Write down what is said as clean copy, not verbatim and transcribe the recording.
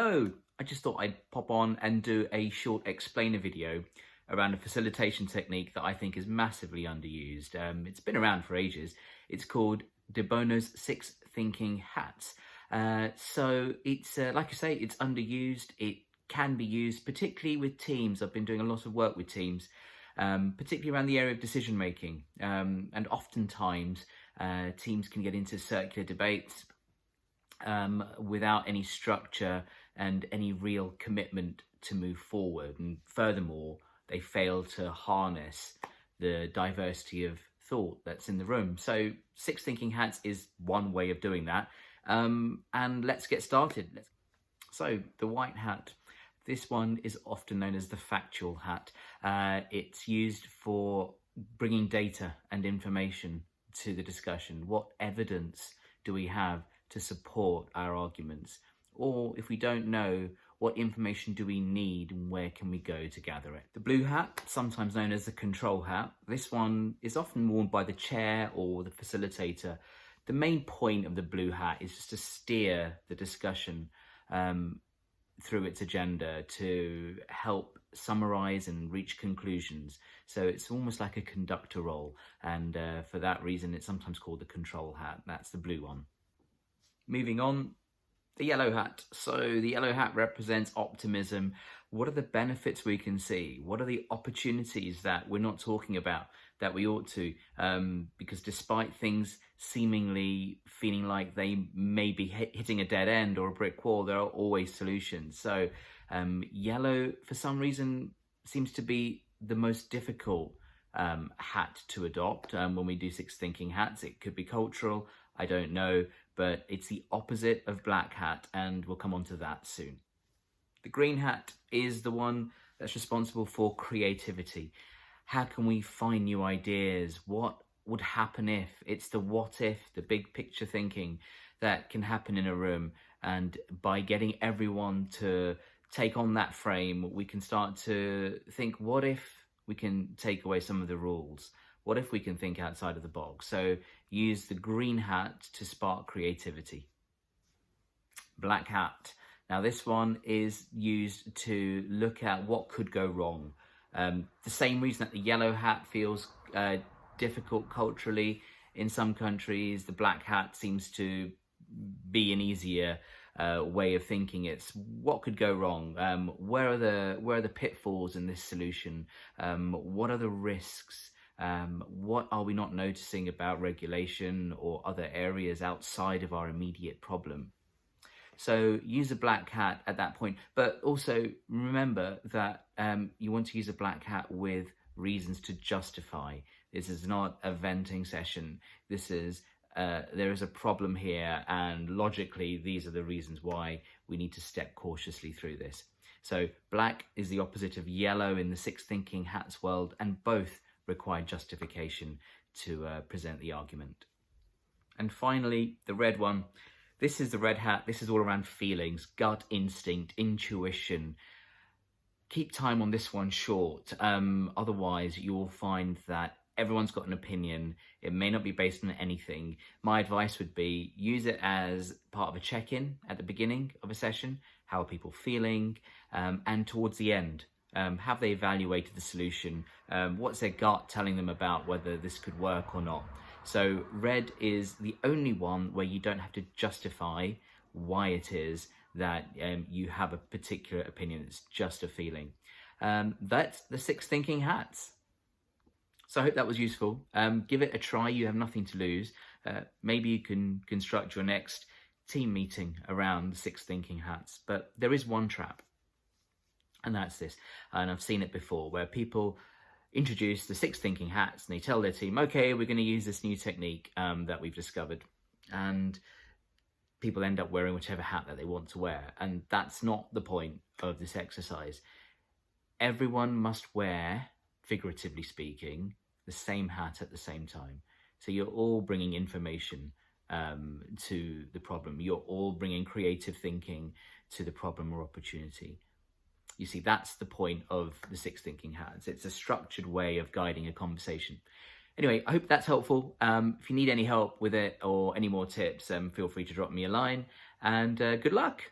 Hello! I just thought I'd pop on and do a short explainer video around a facilitation technique that I think is massively underused. It's been around for ages. It's called De Bono's 6 Thinking Hats. So it's, like I say, it's underused. It can be used particularly with teams. I've been doing a lot of work with teams, particularly around the area of decision making. And oftentimes teams can get into circular debates without any structure and any real commitment to move forward. And furthermore, they fail to harness the diversity of thought that's in the room. So 6 Thinking Hats is one way of doing that. And let's get started. So the white hat, this one is often known as the factual hat. It's used for bringing data and information to the discussion. What evidence do we have to support our arguments? Or if we don't know, what information do we need and where can we go to gather it? The blue hat, sometimes known as the control hat, this one is often worn by the chair or the facilitator. The main point of the blue hat is just to steer the discussion through its agenda, to help summarize and reach conclusions. So it's almost like a conductor role, and for that reason it's sometimes called the control hat. That's the blue one. Moving on, the yellow hat. So the yellow hat represents optimism. What are the benefits we can see? What are the opportunities that we're not talking about that we ought to? Because despite things seemingly feeling like they may be hitting a dead end or a brick wall, there are always solutions. So yellow, for some reason, seems to be the most difficult hat to adopt when we do 6 Thinking Hats. It could be cultural, I don't know, but it's the opposite of black hat, and we'll come on to that soon. The green hat is the one that's responsible for creativity. How can we find new ideas? What would happen if? It's the what if, the big picture thinking that can happen in a room. And by getting everyone to take on that frame, we can start to think, what if we can take away some of the rules? What if we can think outside of the box? So use the green hat to spark creativity. Black hat. Now this one is used to look at what could go wrong. The same reason that the yellow hat feels difficult culturally in some countries, the black hat seems to be an easier way of thinking. It's what could go wrong? Where are the pitfalls in this solution? What are the risks? What are we not noticing about regulation or other areas outside of our immediate problem? So use a black hat at that point, but also remember that you want to use a black hat with reasons to justify. This is not a venting session. This is there is a problem here, and logically these are the reasons why we need to step cautiously through this. So black is the opposite of yellow in the 6 Thinking Hats world, and both require justification to present the argument. And finally, the red one. This is the red hat. This is all around feelings, gut instinct, intuition. Keep time on this one short. Otherwise, you'll find that everyone's got an opinion. It may not be based on anything. My advice would be use it as part of a check-in at the beginning of a session. How are people feeling? And towards the end, have they evaluated the solution? What's their gut telling them about whether this could work or not? So red is the only one where you don't have to justify why it is that you have a particular opinion. It's just a feeling. That's the 6 Thinking Hats. So I hope that was useful. Give it a try. You have nothing to lose. Maybe you can construct your next team meeting around the 6 Thinking Hats. But there is one trap, and that's this. And I've seen it before, where people introduce the 6 Thinking Hats and they tell their team, okay, we're going to use this new technique that we've discovered. And people end up wearing whichever hat that they want to wear. And that's not the point of this exercise. Everyone must wear, figuratively speaking, the same hat at the same time. So you're all bringing information to the problem. You're all bringing creative thinking to the problem or opportunity. You see, that's the point of the 6 Thinking Hats. It's a structured way of guiding a conversation. Anyway, I hope that's helpful. If you need any help with it or any more tips, feel free to drop me a line, and good luck.